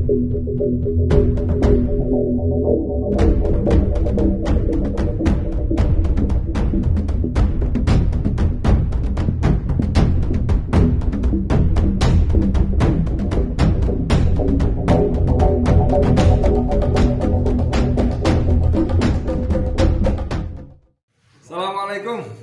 Assalamualaikum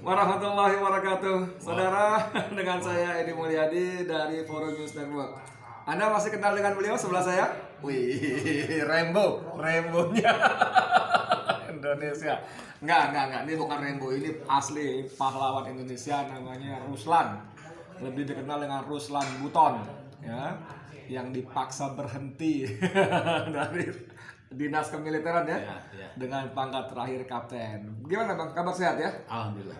warahmatullahi wabarakatuh. Saudara, dengan saya Edi Mulyadi dari Forum News Network. Anda masih kenal dengan beliau sebelah saya? Wih, Rainbow-nya Indonesia. Enggak, ini bukan Rainbow, ini asli pahlawan Indonesia, namanya Ruslan. Lebih dikenal dengan Ruslan Buton, ya, yang dipaksa berhenti dari dinas kemiliteran ya, dengan pangkat terakhir kapten. Gimana bang, kabar sehat ya?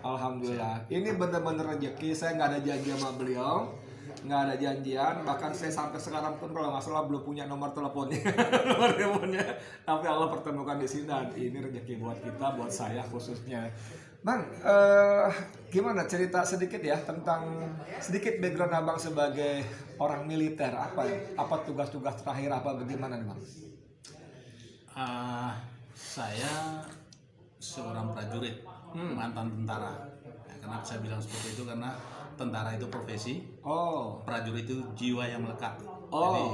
Alhamdulillah. Ini bener-bener rezeki. Saya nggak ada janji sama beliau, nggak ada janjian. Bahkan saya sampai sekarang pun kalau nggak salah belum punya nomor teleponnya, Tapi Allah pertemukan di sini dan ini rezeki buat kita, buat saya khususnya. Bang, gimana cerita sedikit ya tentang sedikit background abang sebagai orang militer, apa tugas-tugas terakhir apa bagaimana nih bang? Saya seorang prajurit, mantan tentara. Kenapa saya bilang seperti itu? Karena tentara itu profesi, prajurit itu jiwa yang melekat. Jadi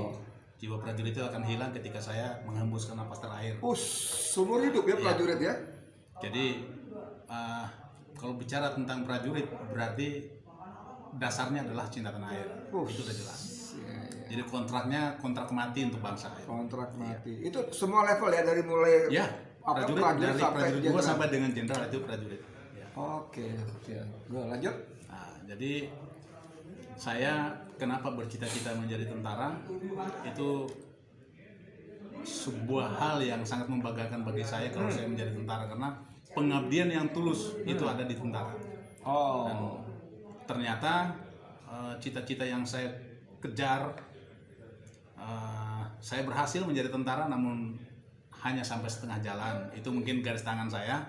jiwa prajurit itu akan hilang ketika saya menghembuskan napas terakhir. Seumur hidup ya prajurit ya? Jadi kalau bicara tentang prajurit berarti dasarnya adalah cinta tanah air. Itu sudah jelas. Jadi kontraknya kontrak mati untuk bangsa. Kontrak mati. Itu semua level ya, dari mulai prajurit dari prajurit 2 sampai dengan jenderal itu prajurit. Ya. Oke. Gue lanjut. Nah, jadi saya kenapa bercita-cita menjadi tentara itu sebuah hal yang sangat membanggakan bagi saya kalau saya menjadi tentara, karena pengabdian yang tulus itu ada di tentara. Dan ternyata cita-cita yang saya kejar, saya berhasil menjadi tentara, namun hanya sampai setengah jalan. Itu mungkin garis tangan saya.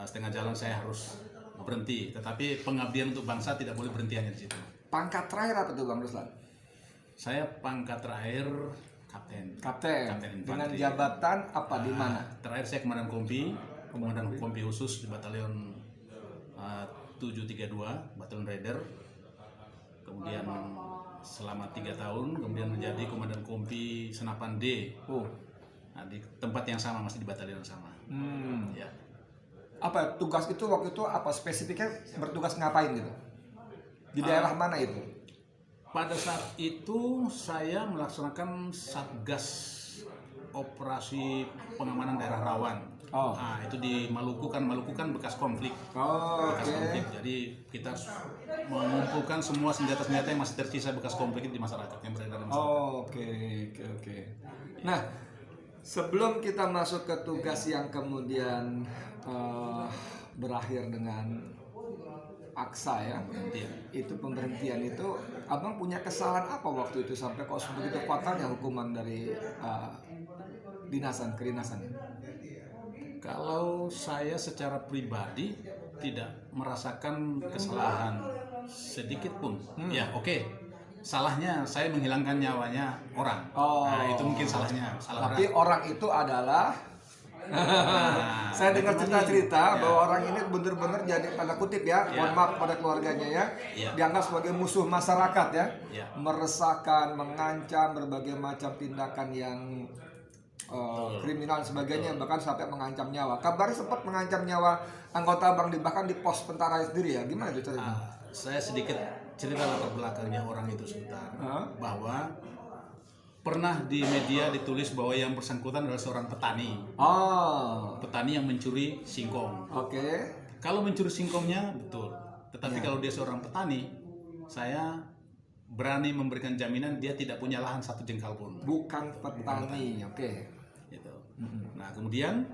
Setengah jalan saya harus berhenti. Tetapi pengabdian untuk bangsa tidak boleh berhenti hanya di situ. Pangkat terakhir apa tuh Bang Ruslan? Saya pangkat terakhir kapten. Dengan jabatan apa di mana? Terakhir saya komandan kompi khusus di batalion 732, batalion Raider. Kemudian selama 3 tahun, kemudian menjadi komandan kompi Senapan D. Nah, di tempat yang sama, masih di batalion yang sama. Ya. Apa tugas itu waktu itu, apa spesifiknya, bertugas ngapain gitu? Di daerah mana itu? Pada saat itu saya melaksanakan Satgas Operasi Pengamanan Daerah Rawan. Nah, itu di Maluku kan bekas konflik. Konflik. Jadi kita mengumpulkan semua senjata-senjata yang masih tersisa bekas konflik di masyarakat, yang beredar di masyarakat. Oke. Nah, sebelum kita masuk ke tugas yang kemudian berakhir dengan aksa ya, pemberhentian itu, abang punya kesalahan apa waktu itu sampai kok begitu fatalnya hukuman dari kedinasan? Kalau saya secara pribadi tidak merasakan kesalahan sedikit pun. Salahnya saya menghilangkan nyawanya orang. Nah, itu mungkin salahnya. Tapi orang itu adalah saya dengar cerita-cerita bahwa orang ini benar-benar jadi, tanda kutip ya, mohon maaf pada keluarganya ya, dianggap sebagai musuh masyarakat ya, meresahkan, mengancam, berbagai macam tindakan yang kriminal dan sebagainya, bahkan sampai mengancam nyawa. Kabarnya sempat mengancam nyawa anggota abang, bahkan di pos tentara sendiri ya. Gimana itu ceritanya? Saya sedikit cerita latar belakangnya orang itu sebentar. Bahwa pernah di media ditulis bahwa yang bersangkutan adalah seorang petani. Petani yang mencuri singkong. Kalau mencuri singkongnya betul. Tetapi kalau dia seorang petani, saya berani memberikan jaminan dia tidak punya lahan 1 jengkal pun. Bukan petani. Gitu. Nah, kemudian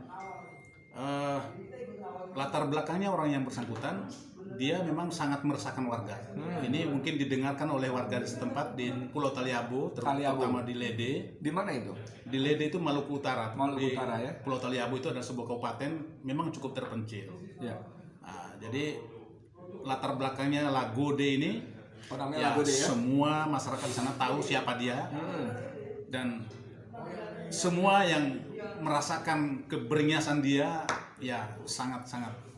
latar belakangnya orang yang bersangkutan, dia memang sangat meresahkan warga. Ini mungkin didengarkan oleh warga di setempat di Pulau Taliabu, terutama di Lede. Di mana itu? Di Lede itu Maluku Utara. Utara ya. Pulau Taliabu itu adalah sebuah kabupaten memang cukup terpencil. Nah, jadi latar belakangnya Lagode ini, Orangnya Lagode ya. Semua masyarakat di sana tahu siapa dia. Dan semua yang merasakan keberingyasan dia ya sangat-sangat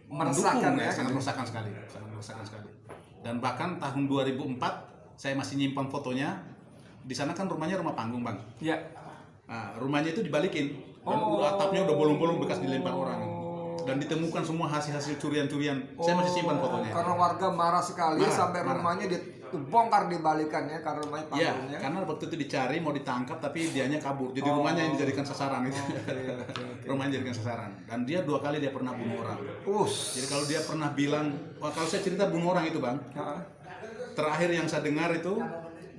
Meresahkan ya, sangat meresahkan sekali, sangat meresahkan sekali. Dan bahkan tahun 2004 saya masih nyimpan fotonya. Di sana kan rumahnya rumah panggung, Bang. Iya. Nah, rumahnya itu dibalikin. Dan atapnya udah bolong-bolong bekas dilempar orang. Dan ditemukan semua hasil-hasil curian-curian. Saya masih simpan fotonya. Karena warga marah sekali sampai marah. rumahnya dibongkar dibalikannya karena rumahnya Iya, panggungnya. karena waktu itu dicari mau ditangkap tapi dianya kabur. Jadi rumahnya yang dijadikan sasaran itu. Rumahnya dijadikan sasaran. Dan dia 2 kali dia pernah bunuh orang. Jadi kalau dia pernah bilang, wah kalau saya cerita bunuh orang itu, Bang. Terakhir yang saya dengar itu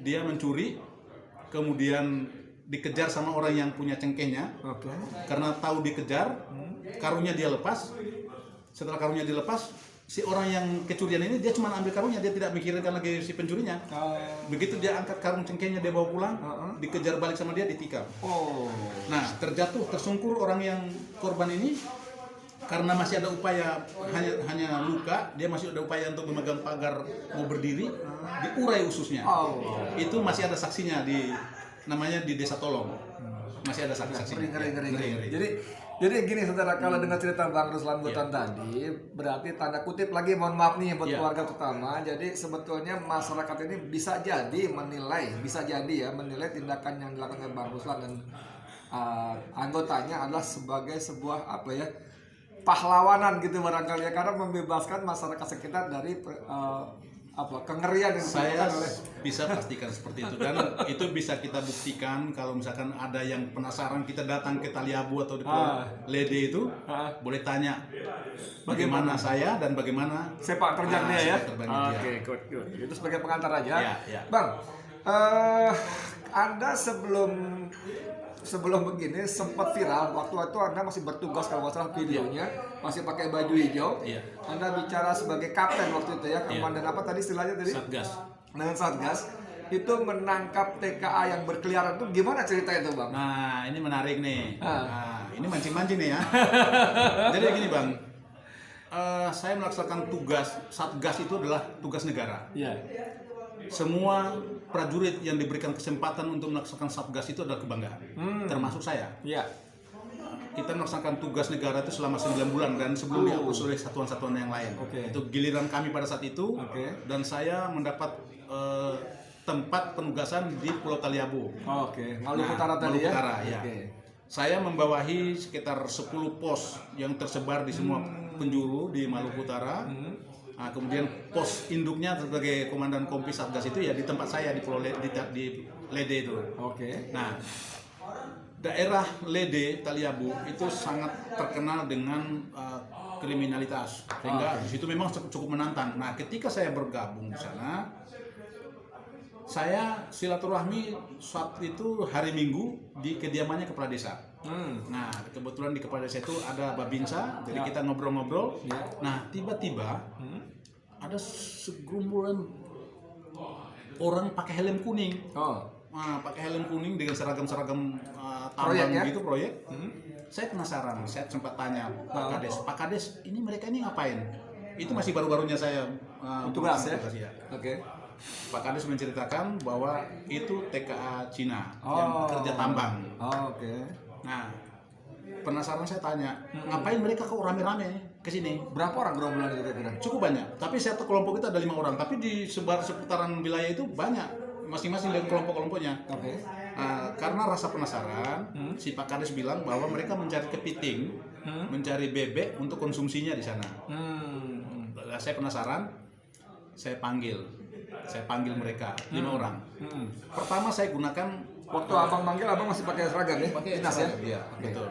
dia mencuri, kemudian dikejar sama orang yang punya cengkehnya. Karena tahu dikejar, karungnya dia lepas. Setelah karungnya dilepas, si orang yang kecurian ini dia cuma ambil karungnya, dia tidak mikirkan lagi si pencurinya. Begitu dia angkat karung cengkehnya, dia bawa pulang, dikejar balik sama dia, ditikam. Nah, tersungkur orang yang korban ini karena masih ada upaya, hanya luka, dia masih ada upaya untuk memegang pagar mau berdiri, diurai ususnya. Itu masih ada saksinya namanya di Desa Tolong. Masih ada saksi-saksinya. Ngeri. Jadi gini saudara, kalau dengar cerita Bang Ruslan Butan tadi, berarti tanda kutip lagi, mohon maaf nih buat keluarga utama. Jadi sebetulnya masyarakat ini bisa jadi menilai tindakan yang dilakukan oleh Bang Ruslan dan anggotanya adalah sebagai sebuah pahlawanan gitu barangkali ya, karena membebaskan masyarakat sekitar dari kengerian yang saya oleh bisa pastikan seperti itu, dan itu bisa kita buktikan kalau misalkan ada yang penasaran, kita datang ke Taliabu atau di Pulau Lede itu boleh tanya bagaimana saya dan bagaimana sepak terjang dia ya. Oke, good. Itu sebagai pengantar aja. Ya. Bang, Anda sebelum begini sempat viral waktu itu Anda masih bertugas, kalau nggak salah videonya masih pakai baju hijau. Anda bicara sebagai kapten waktu itu ya, komandan apa tadi istilahnya tadi? Satgas. Dengan Satgas itu menangkap TKA yang berkeliaran, itu gimana cerita itu, Bang? Nah, ini menarik nih. Nah, ini mancing-mancing nih ya. Jadi gini, Bang. Saya melaksanakan tugas Satgas, itu adalah tugas negara. Semua prajurit yang diberikan kesempatan untuk melaksanakan Satgas itu adalah kebanggaan, termasuk saya. Kita melaksanakan tugas negara itu selama 9 bulan dan sebelum dihapus oleh satuan-satuan yang lain. Itu giliran kami pada saat itu, dan saya mendapat tempat penugasan di Pulau Taliabu. Maluku Utara tadi ya. Saya membawahi sekitar 10 pos yang tersebar di semua penjuru di Maluku Utara. Nah, kemudian pos induknya sebagai komandan kompi Satgas itu ya di tempat saya di Pulau di Lede itu. Nah, daerah Lede Taliabu itu sangat terkenal dengan kriminalitas, sehingga di situ memang cukup menantang. Nah, ketika saya bergabung di sana, saya silaturahmi saat itu hari Minggu di kediamannya kepala desa. Nah, kebetulan di kepala desa itu ada Babinsa, jadi kita ngobrol-ngobrol. Nah, tiba-tiba ada segerombolan orang pakai helm kuning. Nah, pakai helm kuning dengan seragam-seragam tambang gitu, proyek. Saya penasaran, saya sempat tanya Pak Kades, ini mereka ini ngapain? Itu masih baru-barunya saya tugas ya. Pak Kades menceritakan bahwa itu TKA Cina yang bekerja tambang. Nah, penasaran saya tanya, ngapain mereka kok rame-rame ke sini? Berapa orang gerombolan itu kira-kira? Cukup banyak. Tapi satu kelompok itu ada 5 orang. Tapi di seputaran wilayah itu banyak, masing-masing dari kelompok-kelompoknya. Karena rasa penasaran, si Pak Kades bilang bahwa mereka mencari kepiting, mencari bebek untuk konsumsinya di sana. Saya penasaran, saya panggil mereka 5 orang. Pertama saya gunakan, waktu abang manggil, abang masih pakai seragam ya? Pakai dinas seragam, ya? Betul.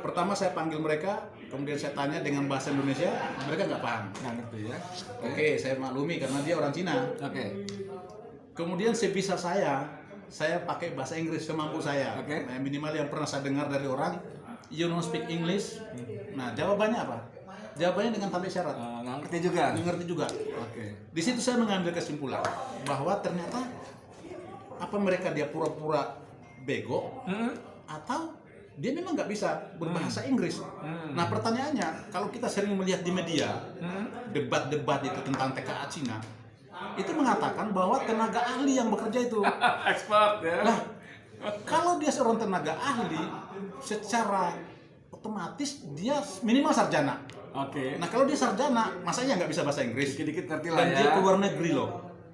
Pertama saya panggil mereka, kemudian saya tanya dengan bahasa Indonesia, mereka nggak paham. Nggak ngerti ya? Oke, saya maklumi karena dia orang Cina. Kemudian sebisa saya pakai bahasa Inggris semampu saya. Minimal yang pernah saya dengar dari orang, you don't speak English. Nah, jawabannya apa? Jawabannya dengan tanda syarat. Ngerti juga. Di situ saya mengambil kesimpulan bahwa ternyata apa dia pura-pura bego atau dia memang nggak bisa berbahasa Inggris. Nah, pertanyaannya, kalau kita sering melihat di media debat-debat itu tentang TKA Cina, itu mengatakan bahwa tenaga ahli yang bekerja itu expert ya. Nah, Kalau dia seorang tenaga ahli, secara otomatis dia minimal sarjana. Oke. Nah kalau dia sarjana, masa iya nggak bisa bahasa Inggris? Dikit-dikit ngerti lah Dan ya. dia keluar negeri loh.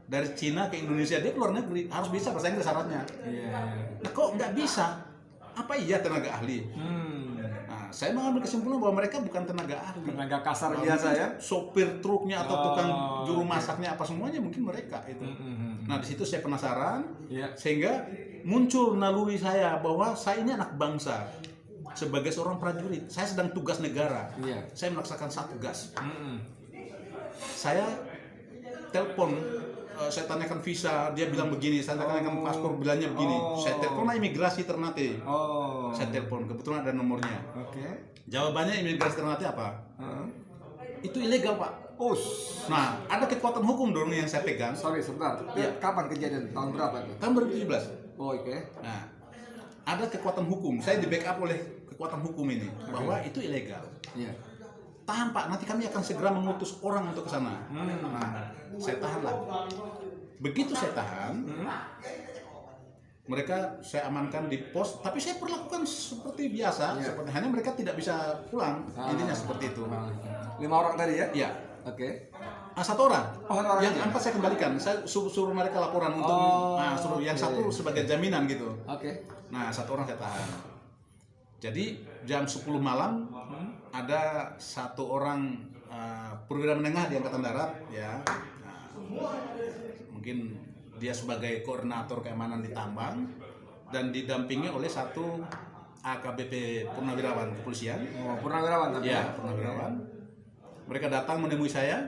Dari Cina ke Indonesia, dia keluar negeri. Harus bisa bahasa Inggris syaratnya. Iya. Nah kok nggak bisa? Apa iya tenaga ahli? Nah, saya mengambil kesimpulan bahwa mereka bukan tenaga ahli. Tenaga kasar biasa ya. Sopir truknya atau tukang juru masaknya apa semuanya mungkin mereka itu. Nah di situ saya penasaran, Iya. sehingga muncul naluri saya bahwa saya ini anak bangsa. Sebagai seorang prajurit, saya sedang tugas negara. Iya. Saya melaksanakan satu tugas. Saya telepon, saya tanyakan visa, dia bilang begini. Saya tanyakan paspor, bilangnya begini. Saya telepon imigrasi Ternate. Saya telepon, kebetulan ada nomornya. Oke. Jawabannya imigrasi Ternate apa? Itu ilegal, Pak. Nah, ada kekuatan hukum dong yang saya pegang. Sorry, sebentar. Iya. Kapan kejadian? Tahun berapa itu? Tahun 2017. Oke. Nah, ada kekuatan hukum. Saya di backup oleh kekuatan hukum ini bahwa itu ilegal. Iya. Tahan Pak, nanti kami akan segera mengutus orang untuk ke sana. Nah, saya tahan lah. Begitu saya tahan, mereka saya amankan di pos, tapi saya perlakukan seperti biasa. Seperti hanya mereka tidak bisa pulang. Intinya seperti itu. 5 orang tadi ya? Iya. Oke. Satu orang. Satu orang Yang aja? 4 saya kembalikan. Saya suruh mereka laporan untuk suruh yang satu sebagai jaminan gitu. Oke. Nah, satu orang saya tahan. Jadi jam 10 malam ada satu orang perwira menengah di Angkatan Darat ya. Nah, mungkin dia sebagai koordinator keamanan di tambang dan didampingi oleh satu AKBP purnawirawan kepolisian. Purnawirawan tadi. Ya, purnawirawan. Mereka datang menemui saya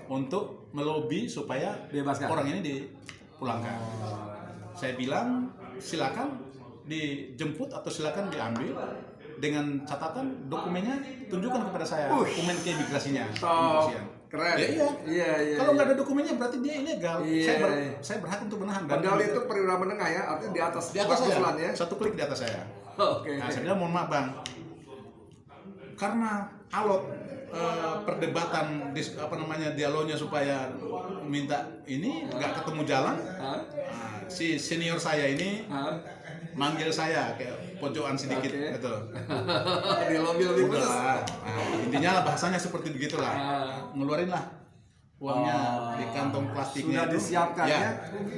untuk melobi supaya Bebaskan. orang ini dipulangkan. Saya bilang silakan dijemput atau silakan diambil dengan catatan dokumennya tunjukkan kepada saya dokumen keimigrasinya. Keren. Ya, iya. Iya. Kalau nggak ada dokumennya berarti dia ilegal. Iya. Saya berhak untuk menahan. Padahal itu perwira menengah ya, artinya di atas saya, Ruslan ya. satu klik di atas saya. Oke. Nah, saya bilang mohon maaf bang, karena alot perdebatan dialognya supaya minta ini nggak ketemu jalan. Si senior saya ini manggil saya kayak pojokan sedikit gitu. Di lobby lebih khusus. Udahlah. Nah, intinya bahasanya seperti begitulah. Ngeluarin lah uangnya di kantong plastiknya. Sudah disiapkan ya.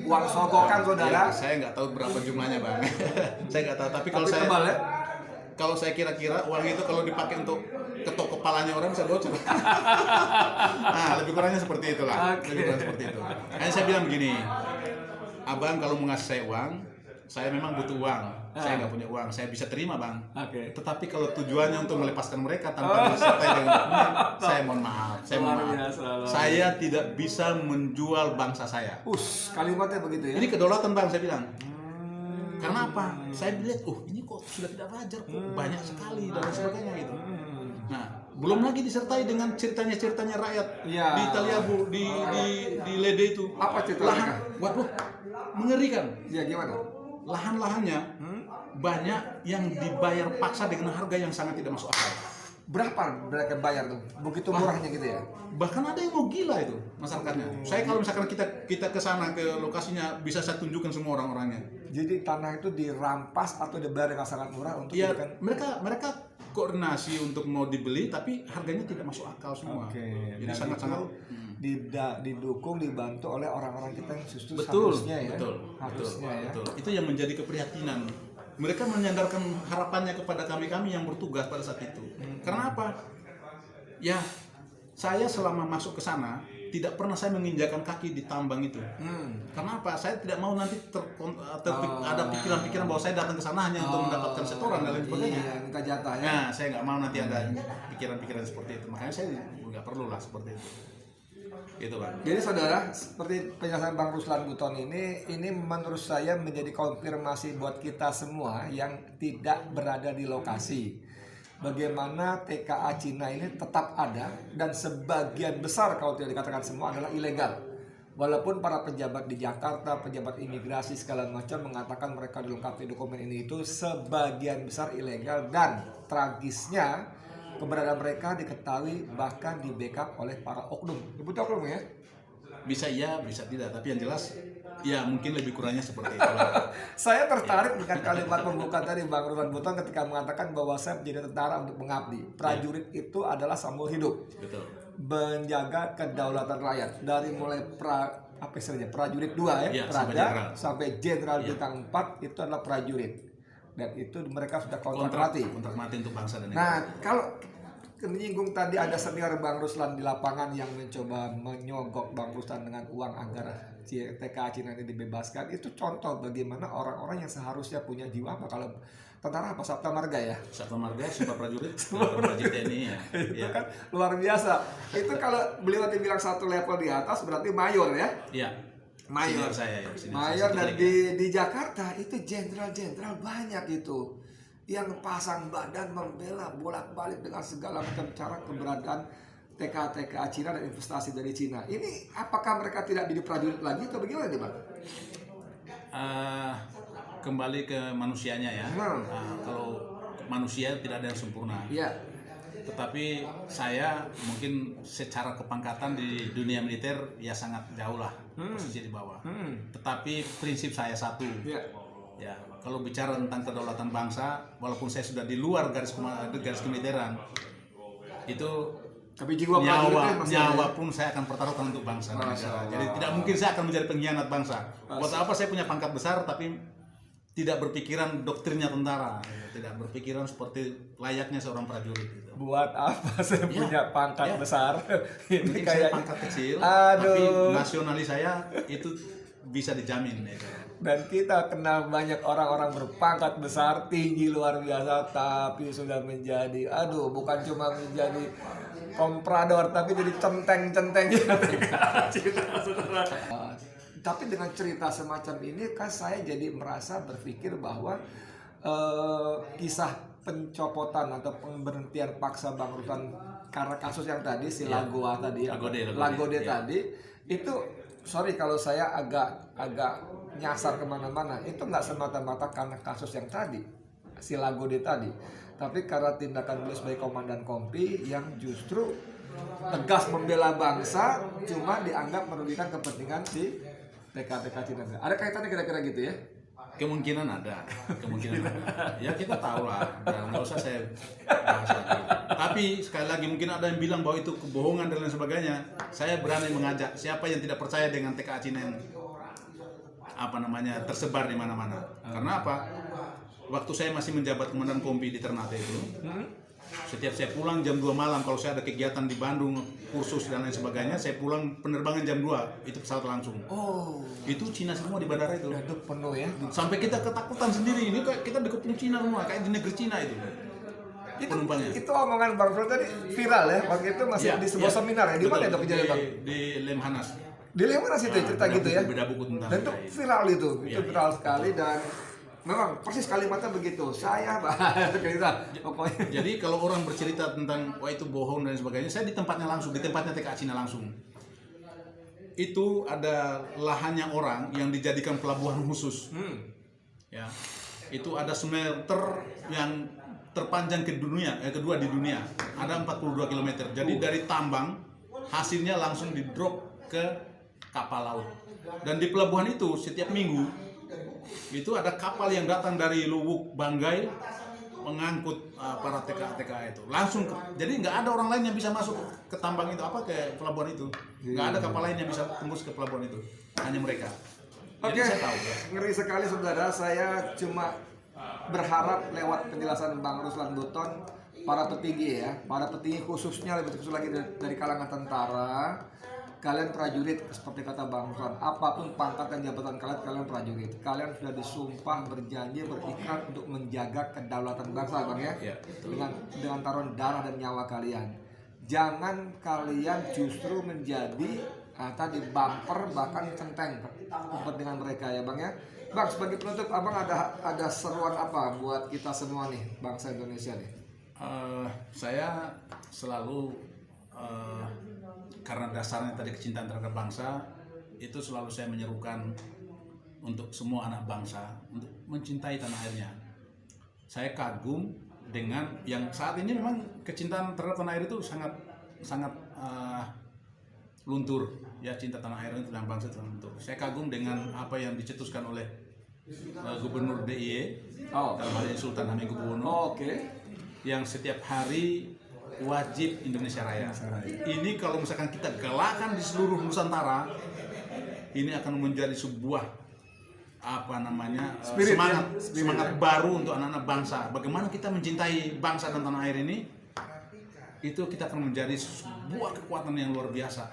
Uang sogokan saudara. Ya, saya nggak tahu berapa jumlahnya bang. Saya nggak tahu. Tapi kalau saya tebal, ya? Kalau saya kira-kira uang itu kalau dipakai untuk ketok kepalanya orang bisa bocor. Nah, lebih kurangnya seperti itulah. Lebih kurang seperti itu. Hanya saya bilang begini, abang kalau mau ngasih saya uang, saya memang butuh uang. Saya nggak punya uang, saya bisa terima bang. Tetapi kalau tujuannya untuk melepaskan mereka tanpa disertai dengan dokumen, saya mohon maaf. Saya tidak bisa menjual bangsa saya. Kalimatnya begitu ya. Ini kedaulatan bang, saya bilang. Karena apa? Saya lihat, ini kok sudah tidak wajar, kok banyak sekali dan sebagainya gitu. Nah, belum lagi disertai dengan ceritanya rakyat di Taliabu, di Lede itu. Apa cerita mereka? Waduh, mengerikan. Ya gimana? Lahan-lahannya banyak yang dibayar paksa dengan harga yang sangat tidak masuk akal. Berapa mereka bayar tuh? Begitu murahnya gitu ya? Bahkan ada yang mau gila itu masyarakatnya. Saya kalau misalkan kita ke sana ke lokasinya bisa saya tunjukkan semua orang-orangnya. Jadi tanah itu dirampas atau dibayar dengan sangat murah untuk ya, mereka koordinasi untuk mau dibeli tapi harganya tidak masuk akal semua. Jadi sangat-sangat didukung, dibantu oleh orang-orang kita yang justru betul, harusnya ya. Betul. Itu yang menjadi keprihatinan. Mereka menyandarkan harapannya kepada kami yang bertugas pada saat itu. Karena apa? Ya, saya selama masuk ke sana tidak pernah saya menginjakan kaki di tambang itu. Karena apa? Saya tidak mau nanti ada pikiran-pikiran bahwa saya datang ke sana hanya untuk mendapatkan setoran dan lain sebagainya. Minta jatah ya. Nah, saya nggak mau nanti ada pikiran-pikiran seperti itu. Makanya saya nggak perlu lah seperti itu. Gitu Bang. Jadi saudara, seperti penjelasan Bang Ruslan Buton ini menurut saya menjadi konfirmasi buat kita semua yang tidak berada di lokasi. Bagaimana TKA Cina ini tetap ada dan sebagian besar kalau tidak dikatakan semua adalah ilegal. Walaupun para pejabat di Jakarta, pejabat imigrasi segala macam mengatakan mereka dilengkapi dokumen ini itu, sebagian besar ilegal dan tragisnya keberadaan mereka diketahui bahkan di backup oleh para oknum. Nyebut oknum ya? Bisa iya, bisa tidak. Tapi yang jelas, ya mungkin lebih kurangnya seperti itu. Saya tertarik dengan kalimat pembuka tadi Bang Ruslan Buton ketika mengatakan bahwa saya menjadi tentara untuk mengabdi. Prajurit itu adalah sambung hidup. Betul. Menjaga kedaulatan rakyat dari mulai prajurit 2 Ya, Prada sampai jenderal bintang 4 itu adalah prajurit. Dan itu mereka sudah kontrak mati untuk bangsa dan negara. Nah, kalau menyinggung tadi ada senior Bang Ruslan di lapangan yang mencoba menyogok Bang Ruslan dengan uang agar TKA Cina ini dibebaskan, itu contoh bagaimana orang-orang yang seharusnya punya jiwa apa kalau tentara apa Sabta Marga ya? Sabta Marga, Sumpah Prajurit, prajurit TNI ya. Itu kan luar biasa. Itu kalau beliau bilang satu level di atas berarti mayor ya? Iya. Mayor saya ya. Mayor dan di Jakarta itu jenderal-jenderal banyak itu yang pasang badan membela bolak-balik dengan segala macam cara keberadaan TKA Cina dan investasi dari Cina. Ini apakah mereka tidak jadi prajurit lagi atau bagaimana nih Bang? Kembali ke manusianya ya. Kalau manusia tidak ada yang sempurna. Iya. Tetapi saya mungkin secara kepangkatan di dunia militer ya sangat jauh lah posisi di bawah. Tetapi prinsip saya satu. Ya, kalau bicara tentang kedaulatan bangsa, walaupun saya sudah di luar garis kemiliteran, itu tapi jiwa nyawa pun saya akan pertaruhkan untuk bangsa dan negara. Jadi tidak mungkin saya akan menjadi pengkhianat bangsa. Buat apa saya punya pangkat besar tapi tidak berpikiran doktrinnya tentara, tidak berpikiran seperti layaknya seorang prajurit. Buat apa saya punya pangkat besar? Ini kayak pangkat kecil, tapi nasionalis saya itu bisa dijamin. Ya. Dan kita kenal banyak orang-orang berpangkat besar, tinggi luar biasa, tapi sudah menjadi, bukan cuma menjadi komprador, tapi jadi centeng-centeng. Tapi dengan cerita semacam ini kan saya jadi merasa berpikir bahwa kisah pencopotan atau pemberhentian paksa Bang Ruslan karena kasus yang tadi si Lagoa tadi, Lagode tadi itu, sorry kalau saya agak nyasar kemana-mana, itu nggak semata-mata karena kasus yang tadi si Lagode tadi, tapi karena tindakan beliau sebagai komandan kompi yang justru tegas membela bangsa, cuma dianggap merugikan kepentingan si TKA Cina. Ada kaitannya kira-kira gitu ya? Kemungkinan ada. Ya kita tahu lah, nggak usah saya bahas lagi. Tapi sekali lagi mungkin ada yang bilang bahwa itu kebohongan dan lain sebagainya. Saya berani mengajak siapa yang tidak percaya dengan TKA Cina yang tersebar di mana-mana. Karena apa? Waktu saya masih menjabat komandan kompi di Ternate itu, setiap saya pulang jam 2 malam, kalau saya ada kegiatan di Bandung, kursus dan lain sebagainya, saya pulang penerbangan jam 2, itu pesawat langsung. Itu Cina semua di bandara itu. Itu penuh ya. Sampai kita ketakutan sendiri, ini kayak kita dikepung Cina semua, kayak di negeri Cina itu. Penumpangnya. Itu omongan Bang Fro tadi viral ya, waktu itu masih di sebuah seminar ya, di mana itu kejadian Bang? Di Lemhanas. Di Lemhanas itu cerita gitu ya. Beda buku tentang. Dan itu viral itu viral sekali dan memang persis kalimatnya begitu. Saya cerita pokoknya. Jadi kalau orang bercerita tentang wah itu bohong dan sebagainya, saya di tempatnya langsung, di tempatnya TKA Cina langsung. Itu ada lahannya orang yang dijadikan pelabuhan khusus. Ya. Itu ada smelter yang terpanjang kedua di dunia. Ada 42 km. Jadi dari tambang hasilnya langsung di-drop ke kapal laut. Dan di pelabuhan itu setiap minggu itu ada kapal yang datang dari Luwuk, Banggai mengangkut para TKA itu langsung jadi nggak ada orang lain yang bisa masuk ke tambang itu ke pelabuhan itu, nggak ada kapal lain yang bisa tembus ke pelabuhan itu, hanya mereka. Jadi saya tahu ya. Ngeri sekali saudara, saya cuma berharap lewat penjelasan Bang Ruslan Buton, para petinggi khususnya lebih khusus lagi dari kalangan tentara, kalian prajurit seperti kata Bang Ruslan, apapun pangkat dan jabatan kalian prajurit. Kalian sudah disumpah berjanji berikrar untuk menjaga kedaulatan bangsa, Bang ya. Dengan taruhan darah dan nyawa kalian. Jangan kalian justru menjadi tadi bumper bahkan centeng kepentingan mereka ya, Bang ya. Bang, sebagai penutup Abang ada seruan apa buat kita semua nih, bangsa Indonesia nih? Saya selalu karena dasarnya tadi kecintaan terhadap bangsa, itu selalu saya menyerukan untuk semua anak bangsa untuk mencintai tanah airnya. Saya kagum dengan yang saat ini memang kecintaan terhadap tanah air itu sangat luntur, ya cinta tanah air dan bangsa telah luntur. Saya kagum dengan apa yang dicetuskan oleh Gubernur DIY, dalam hal ini Sultan Hamengkubuwono, yang setiap hari wajib Indonesia Raya. Ini kalau misalkan kita galakan di seluruh Nusantara, ini akan menjadi sebuah semangat baru untuk anak-anak bangsa. Bagaimana kita mencintai bangsa dan tanah air ini, itu kita akan menjadi sebuah kekuatan yang luar biasa.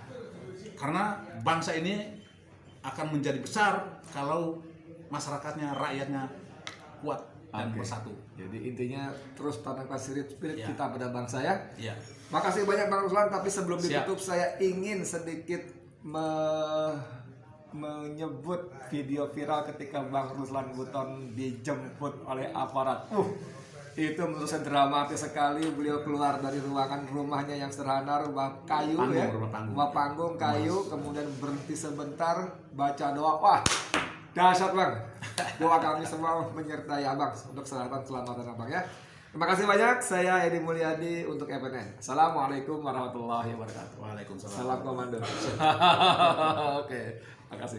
Karena bangsa ini akan menjadi besar kalau masyarakatnya, rakyatnya kuat dan bersatu. Jadi intinya terus tanamkan spirit kita pada bangsa ya. Ya. Makasih banyak Bang Ruslan, tapi sebelum ditutup saya ingin sedikit menyebut video viral ketika Bang Ruslan Buton dijemput oleh aparat. Itu menurut saya dramatis sekali. Beliau keluar dari ruangan rumahnya yang sederhana, rumah kayu, rumah panggung kayu, kemudian berhenti sebentar baca doa. Wah, dahsyat Bang. Doa kami semua menyertai Abang untuk keselamatan Abang ya. Terima kasih banyak. Saya Edi Mulyadi untuk FNN. Assalamualaikum warahmatullahi wabarakatuh. Waalaikumsalam. Salam komando. Oke, makasih.